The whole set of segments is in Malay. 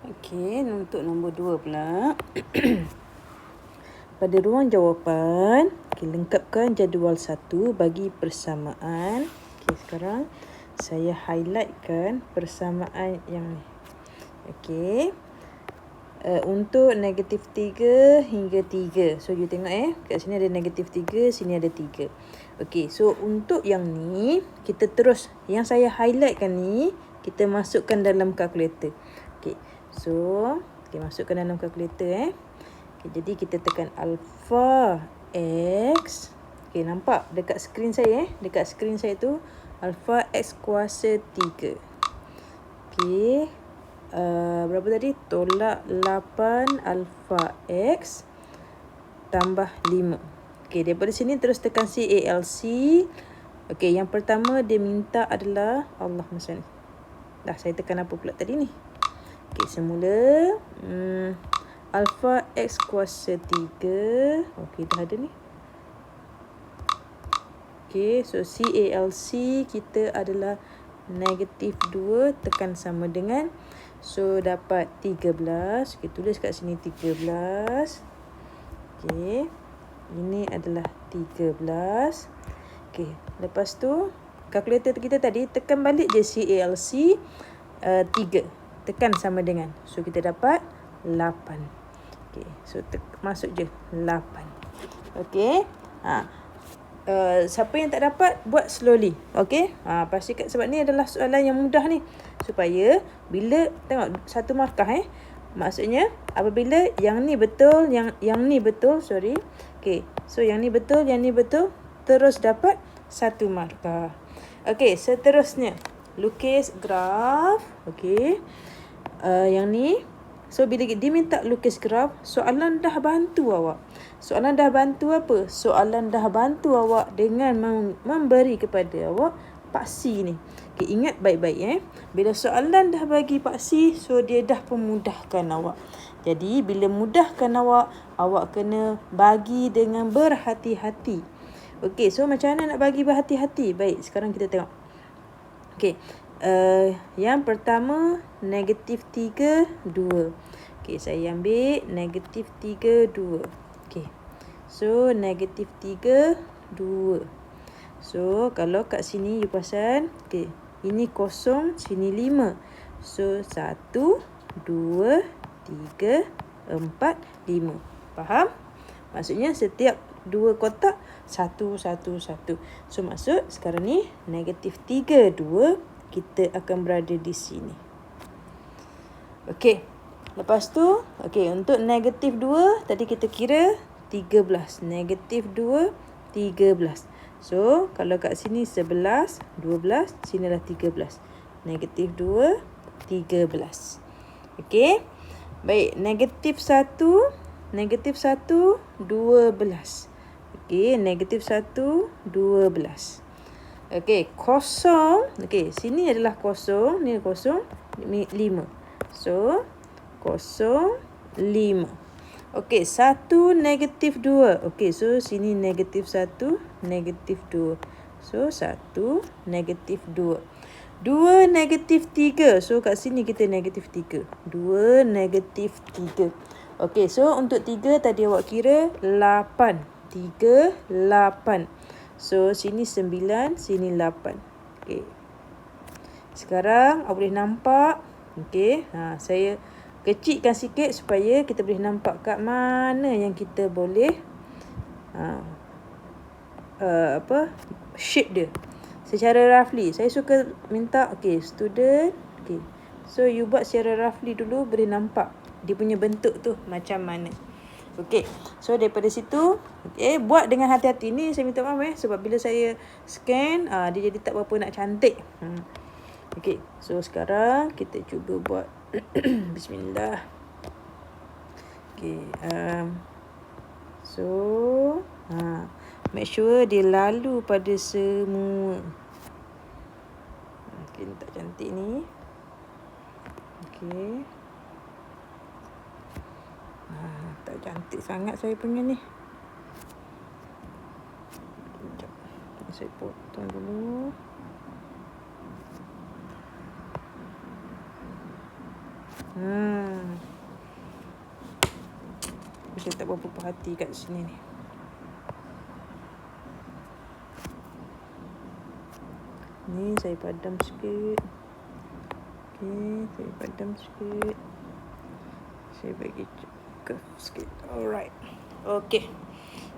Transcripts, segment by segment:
Okey, untuk nombor 2 pula. Pada ruang jawapan, lengkapkan jadual 1 bagi persamaan. Okey, sekarang saya highlightkan persamaan yang ni. Okey. Untuk negatif 3 hingga 3. So, you tengok kat sini ada negatif 3, sini ada 3. Okey, so untuk yang ni, kita terus, yang saya highlightkan ni, kita masukkan dalam kalkulator. Okey, so, masukkan dalam kalkulator. Okey, jadi kita tekan alpha x. Okey, nampak dekat skrin saya dekat skrin saya tu, alpha x kuasa 3. Okey. Berapa tadi? Tolak 8 alpha x tambah 5. Okey, daripada sini terus tekan CALC. Okey, yang pertama dia minta adalah Allah macam ni. Dah, saya tekan apa pula tadi ni? Okey, semula alpha x kuasa 3. Okey, dah ada ni. Okey, so CALC kita adalah negatif 2 tekan sama dengan, so dapat 13. Okey, tulis kat sini 13. Okey, ini adalah 13. Okey, lepas tu kalkulator kita tadi tekan balik je CALC 3. Tekan sama dengan, so kita dapat 8. Okey, so masuk je 8. Okey. Siapa yang tak dapat, buat slowly. Okey. Pastikan, sebab ni adalah soalan yang mudah ni. Supaya bila tengok satu markah maksudnya apabila yang ni betul, yang ni betul, sorry. Okey. So yang ni betul, terus dapat satu markah. Okey, seterusnya lukis graf. Okey. Yang ni, so bila dia minta lukis graf, soalan dah bantu awak. Soalan dah bantu apa? Soalan dah bantu awak dengan memberi kepada awak paksi ni. Okay, ingat baik-baik Bila soalan dah bagi paksi, so dia dah pemudahkan awak. Jadi bila mudahkan awak, awak kena bagi dengan berhati-hati. Okey, so macam mana nak bagi berhati-hati? Baik, sekarang kita tengok. Okey. Yang pertama, negatif 3, 2. Okey, saya ambil negatif 3, 2. Okey. So, negatif 3, 2. So, kalau kat sini you perasan, okey, ini kosong, sini 5. So, 1, 2, 3, 4, 5. Faham? Maksudnya setiap 2 kotak, 1, 1, 1. So, maksud sekarang ni negatif 3, 2, kita akan berada di sini. Okey. Lepas tu, okey, untuk negatif 2, tadi kita kira 13. Negatif 2, 13. So, kalau kat sini 11, 12, sinilah 13. Negatif 2, 13. Okey. Baik, negatif 1, 12. Okey, negatif 1, 12. Okey, kosong. Okey, sini adalah kosong, ni kosong, ni 5. So, kosong, 5. Okey, 1, negatif 2. Okey, so sini negatif 1, negatif 2. So, 1, negatif 2. 2, negatif 3. So, kat sini kita negatif 3. 2, negatif 3. Okey, so untuk 3 tadi awak kira 8. 3, 8. So, sini 9, sini 8. Okey. Sekarang, awak boleh nampak. Okey, saya kecilkan sikit supaya kita boleh nampak kat mana yang kita boleh shape dia secara roughly. Saya suka minta, okey, student, okey, so you buat secara roughly dulu, boleh nampak dia punya bentuk tu macam mana. Okey, so daripada situ, okey, buat dengan hati-hati. Ni saya minta maaf sebab bila saya scan dia jadi tak berapa nak cantik. Okey, so sekarang kita cuba buat. Bismillah. Okey, so make sure dia lalu pada semua. Okey, ni tak cantik ni. Okey. Tak cantik sangat saya punya ni. Sekejap, saya potong dulu. Saya tak berapa perhati kat sini ni. Ni saya padam sikit. Okey, saya padam sikit. Saya bagi curve sikit. Alright. Okey.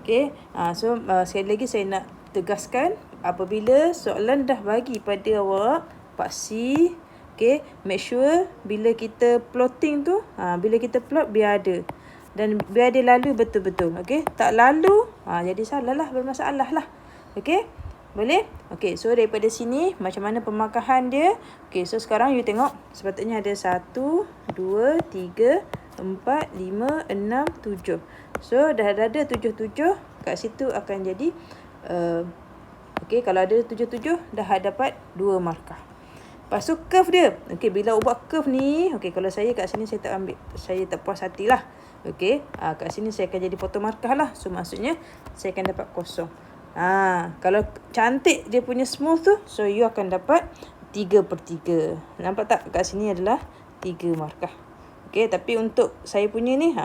Okey. So sekali lagi saya nak tegaskan, apabila soalan dah bagi pada awak paksi, okey, make sure bila kita plotting tu, bila kita plot biar ada. Dan biar dia lalu betul-betul. Okey, tak lalu, jadi salah lah, bermasalah lah. Okey, boleh? Okey, so daripada sini macam mana pemakahan dia. Okey, so sekarang you tengok, sepatutnya ada 1, 2, 3, 4, 5, 6, 7. So dah ada 7 kat situ akan jadi okey, kalau ada 7 dah dapat 2 markah. Lepas tu curve dia. Okey, bila buat curve ni, okey, kalau saya kat sini saya tak ambil, saya tak puas hatilah. Okey, kat sini saya akan jadi potong markah lah. So maksudnya saya akan dapat kosong. Kalau cantik dia punya smooth tu, so you akan dapat 3/3. Nampak tak? Kat sini adalah 3 markah. Okey, tapi untuk saya punya ni,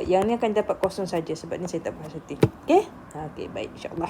yang ni akan dapat kosong saja sebab ni saya tak puas hati. Okey? Okey, baik, insya-Allah.